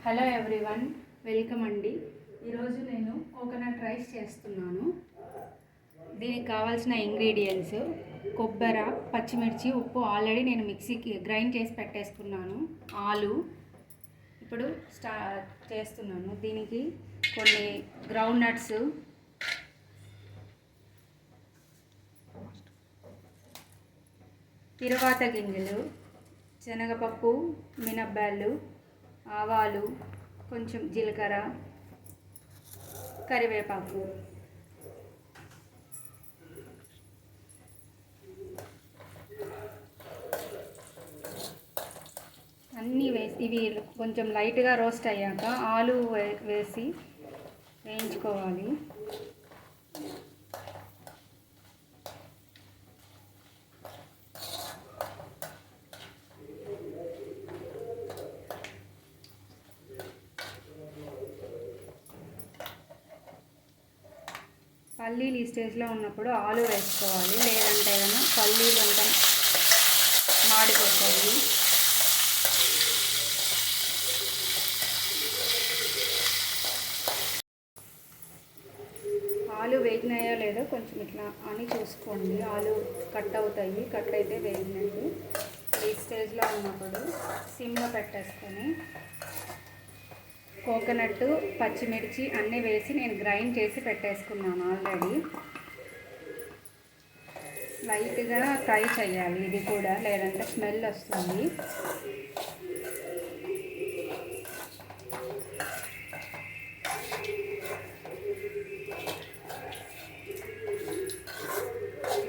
Hello everyone, welcome అండి. ఈరోజు నేను కోకోనట్ రైస్ చేస్తున్నాను. దీనికి కావాల్సిన ఇంగ్రీడియంట్స్ కొబ్బరి, పచ్చిమిర్చి, ఉప్పు ఆల్రెడీ నేను మిక్సీకి గ్రైండ్ చేసి పెట్టేసుకున్నాను. ఆలు ఇప్పుడు చేస్తున్నాను. దీనికి కొన్ని గ్రౌండ్ నట్స్, తిరువాత గింజలు, శనగపప్పు, మినప్పాలు, ఆవాలు, కొంచెం జీలకర్ర, కరివేపాకు, అన్నీ వేసి ఇవి కొంచెం లైట్గా రోస్ట్ అయ్యాక ఆలు వేసి వేయించుకోవాలి. పల్లీలు ఈ స్టేజ్లో ఉన్నప్పుడు ఆలు వేసుకోవాలి, లేదంటే ఏదైనా పల్లీలు అంతా మాడిపోతాయి. ఆలు వేగినాయో లేదో కొంచెం ఇట్లా అని చూసుకోండి. ఆలు కట్ అవుతాయి, కట్ అయితే వేగినట్టు. ఈ స్టేజ్లో ఉన్నప్పుడు సిమ్లో పెట్టేసుకొని కోకోనట్, పచ్చిమిర్చి అన్నీ వేసి నేను గ్రైండ్ చేసి పెట్టేసుకున్నాను ఆల్రెడీ. లైట్గా ఫ్రై చేయాలి ఇది కూడా, లేదంటే స్మెల్ వస్తుంది.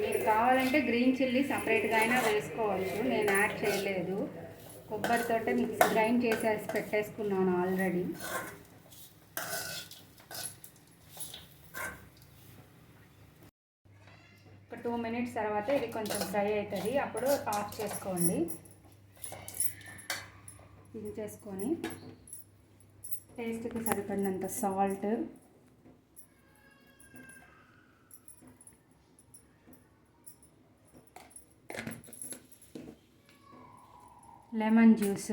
మీరు కావాలంటే గ్రీన్ చిల్లీ సపరేట్గా అయినా వేసుకోవచ్చు, నేను యాడ్ చేయలేదు. కొబ్బరితోటే మిక్సీ గ్రైండ్ చేసేసి పెట్టేసుకున్నాను ఆల్రెడీ. ఒక 2 మినిట్స్ తర్వాత ఇది కొంచెం ఫ్రై అవుతుంది, అప్పుడు ఆఫ్ చేసుకోండి. దించేసుకొని టేస్ట్కి సరిపడినంత సాల్ట్, లెమన్ జ్యూస్,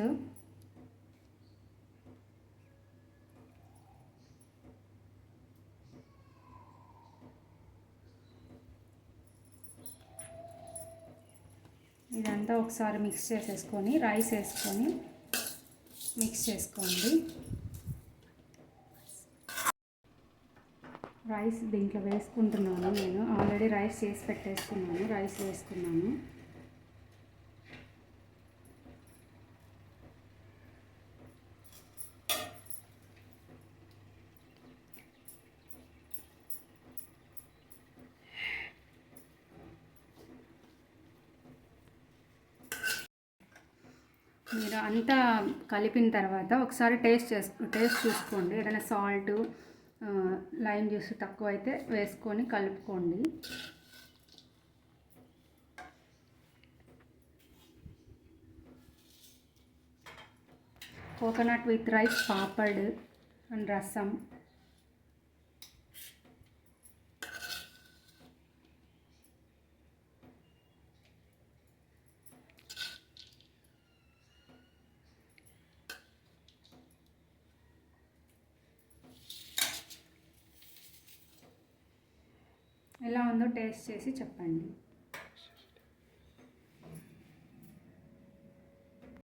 ఇదంతా ఒకసారి మిక్స్ చేసేసుకొని రైస్ వేసుకొని మిక్స్ చేసుకోండి. రైస్ దీంట్లో వేసుకుంటున్నాను. నేను ఆల్రెడీ రైస్ చేసి పెట్టేసుకున్నాను. రైస్ వేసుకున్నాను. మీరు అంతా కలిపిన తర్వాత ఒకసారి టేస్ట్ చూసుకోండి. ఏదైనా సాల్ట్, లైమ్ జ్యూస్ తక్కువ అయితే వేసుకొని కలుపుకోండి. Coconut with rice, papad and రసం. ఎలా ఉందో టేస్ట్ చేసి చెప్పండి.